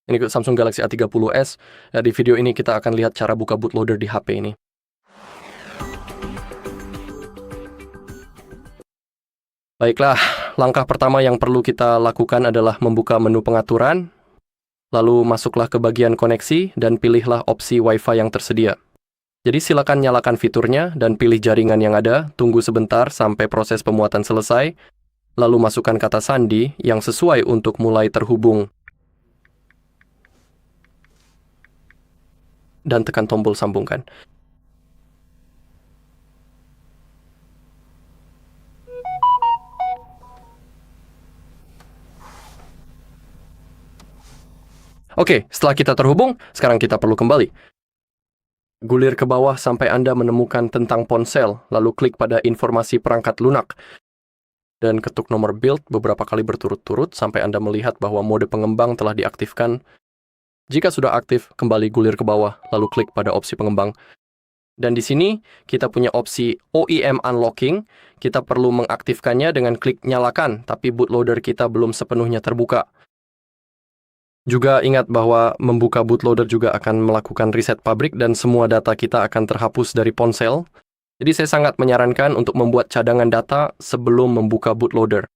Ini Samsung Galaxy A30s. Di video ini kita akan lihat cara buka bootloader di HP ini. Baiklah, langkah pertama yang perlu kita lakukan adalah membuka menu pengaturan, lalu masuklah ke bagian koneksi dan pilihlah opsi Wi-Fi yang tersedia. Jadi silakan nyalakan fiturnya dan pilih jaringan yang ada, tunggu sebentar sampai proses pemuatan selesai, lalu masukkan kata sandi yang sesuai untuk mulai terhubung. Dan tekan tombol sambungkan. Oke, setelah kita terhubung, sekarang kita perlu kembali. Gulir ke bawah sampai Anda menemukan tentang ponsel, lalu klik pada informasi perangkat lunak. Dan ketuk nomor build beberapa kali berturut-turut sampai Anda melihat bahwa mode pengembang telah diaktifkan. Jika sudah aktif, kembali gulir ke bawah, lalu klik pada opsi pengembang. Dan di sini, kita punya opsi OEM Unlocking. Kita perlu mengaktifkannya dengan klik nyalakan, tapi bootloader kita belum sepenuhnya terbuka. Juga ingat bahwa membuka bootloader juga akan melakukan reset pabrik dan semua data kita akan terhapus dari ponsel. Jadi saya sangat menyarankan untuk membuat cadangan data sebelum membuka bootloader.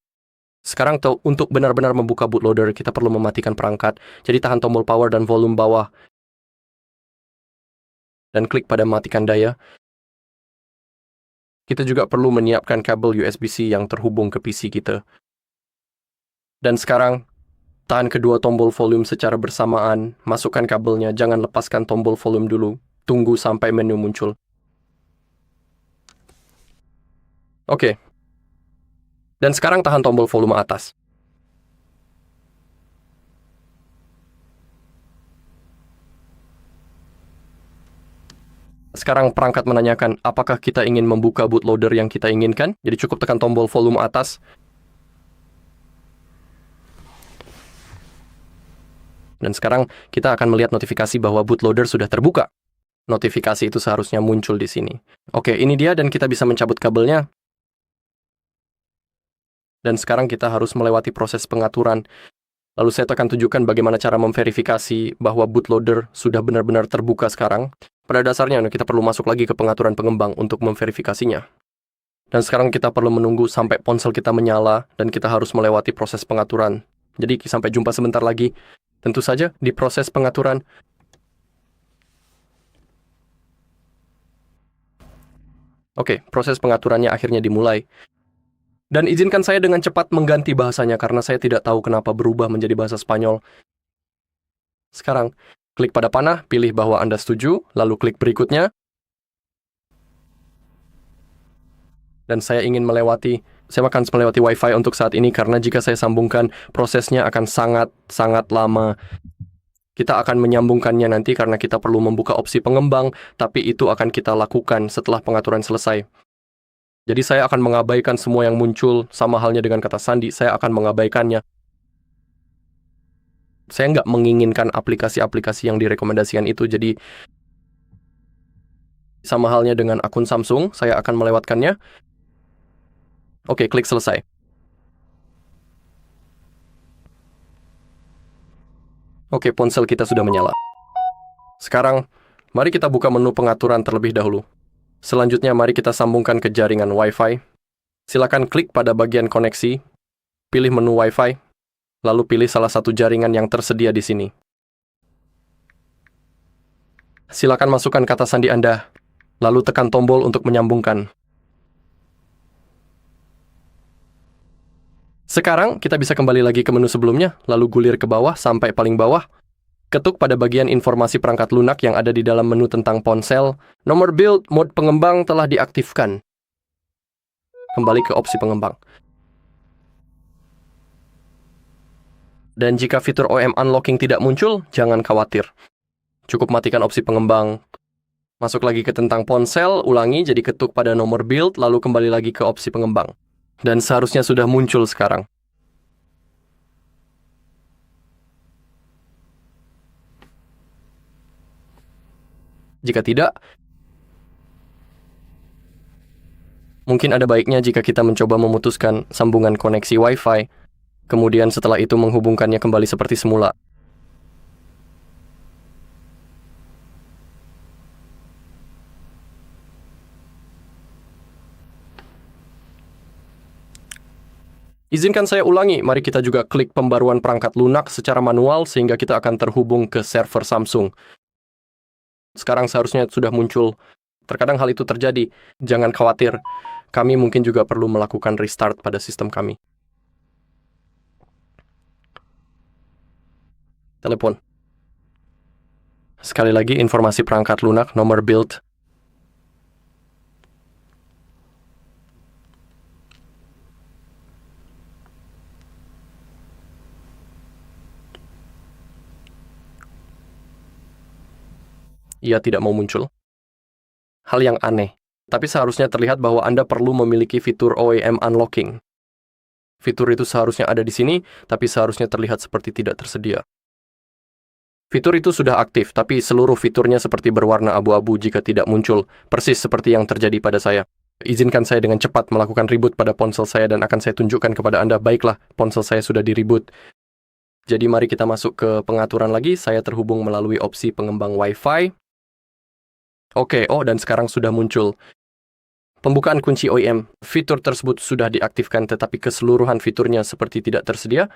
Sekarang untuk benar-benar membuka bootloader, kita perlu mematikan perangkat. Jadi tahan tombol power dan volume bawah. Dan klik pada matikan daya. Kita juga perlu menyiapkan kabel USB-C yang terhubung ke PC kita. Dan sekarang, tahan kedua tombol volume secara bersamaan, masukkan kabelnya, jangan lepaskan tombol volume dulu. Tunggu sampai menu muncul. Oke. Dan sekarang tahan tombol volume atas. Sekarang perangkat menanyakan apakah kita ingin membuka bootloader yang kita inginkan. Jadi cukup tekan tombol volume atas. Dan sekarang kita akan melihat notifikasi bahwa bootloader sudah terbuka. Notifikasi itu seharusnya muncul di sini. Oke, ini dia dan kita bisa mencabut kabelnya. Dan sekarang kita harus melewati proses pengaturan. Lalu saya akan tunjukkan bagaimana cara memverifikasi bahwa bootloader sudah benar-benar terbuka sekarang. Pada dasarnya kita perlu masuk lagi ke pengaturan pengembang untuk memverifikasinya. Dan sekarang kita perlu menunggu sampai ponsel kita menyala dan kita harus melewati proses pengaturan. Jadi sampai jumpa sebentar lagi. Tentu saja di proses pengaturan. Oke, proses pengaturannya akhirnya dimulai. Dan izinkan saya dengan cepat mengganti bahasanya karena saya tidak tahu kenapa berubah menjadi bahasa Spanyol. Sekarang, klik pada panah, pilih bahwa Anda setuju, lalu klik berikutnya. Dan saya akan melewati Wi-Fi untuk saat ini karena jika saya sambungkan, prosesnya akan sangat lama. Kita akan menyambungkannya nanti karena kita perlu membuka opsi pengembang, tapi itu akan kita lakukan setelah pengaturan selesai. Jadi saya akan mengabaikan semua yang muncul, sama halnya dengan kata sandi, saya akan mengabaikannya. Saya nggak menginginkan aplikasi-aplikasi yang direkomendasikan itu, jadi sama halnya dengan akun Samsung, saya akan melewatkannya. Oke, klik selesai. Oke, ponsel kita sudah menyala. Sekarang, mari kita buka menu pengaturan terlebih dahulu. Selanjutnya, mari kita sambungkan ke jaringan Wi-Fi. Silakan klik pada bagian koneksi, pilih menu Wi-Fi, lalu pilih salah satu jaringan yang tersedia di sini. Silakan masukkan kata sandi Anda, lalu tekan tombol untuk menyambungkan. Sekarang, kita bisa kembali lagi ke menu sebelumnya, lalu gulir ke bawah sampai paling bawah. Ketuk pada bagian informasi perangkat lunak yang ada di dalam menu tentang ponsel. Nomor build, mode pengembang telah diaktifkan. Kembali ke opsi pengembang. Dan jika fitur OEM Unlocking tidak muncul, jangan khawatir. Cukup matikan opsi pengembang. Masuk lagi ke tentang ponsel, ulangi, jadi ketuk pada nomor build, lalu kembali lagi ke opsi pengembang. Dan seharusnya sudah muncul sekarang. Jika tidak, mungkin ada baiknya jika kita mencoba memutuskan sambungan koneksi Wi-Fi, kemudian setelah itu menghubungkannya kembali seperti semula. Izinkan saya ulangi, mari kita juga klik pembaruan perangkat lunak secara manual sehingga kita akan terhubung ke server Samsung. Sekarang seharusnya sudah muncul. Terkadang hal itu terjadi. Jangan khawatir, kami mungkin juga perlu melakukan restart pada sistem kami. Telepon. Sekali lagi, informasi perangkat lunak, nomor build. Ia tidak mau muncul. Hal yang aneh, tapi seharusnya terlihat bahwa Anda perlu memiliki fitur OEM Unlocking. Fitur itu seharusnya ada di sini, tapi seharusnya terlihat seperti tidak tersedia. Fitur itu sudah aktif, tapi seluruh fiturnya seperti berwarna abu-abu jika tidak muncul, persis seperti yang terjadi pada saya. Izinkan saya dengan cepat melakukan reboot pada ponsel saya dan akan saya tunjukkan kepada Anda, baiklah, ponsel saya sudah di-reboot. Jadi mari kita masuk ke pengaturan lagi, saya terhubung melalui opsi pengembang Wi-Fi. Oke, dan sekarang sudah muncul. Pembukaan kunci OEM, fitur tersebut sudah diaktifkan tetapi keseluruhan fiturnya seperti tidak tersedia.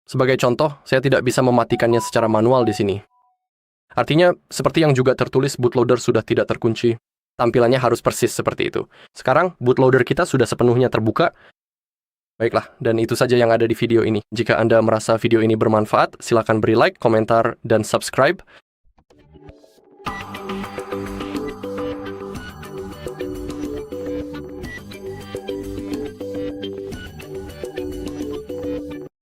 Sebagai contoh, saya tidak bisa mematikannya secara manual di sini. Artinya, seperti yang juga tertulis, bootloader sudah tidak terkunci. Tampilannya harus persis seperti itu. Sekarang, bootloader kita sudah sepenuhnya terbuka. Baiklah, dan itu saja yang ada di video ini. Jika Anda merasa video ini bermanfaat, silakan beri like, komentar, dan subscribe.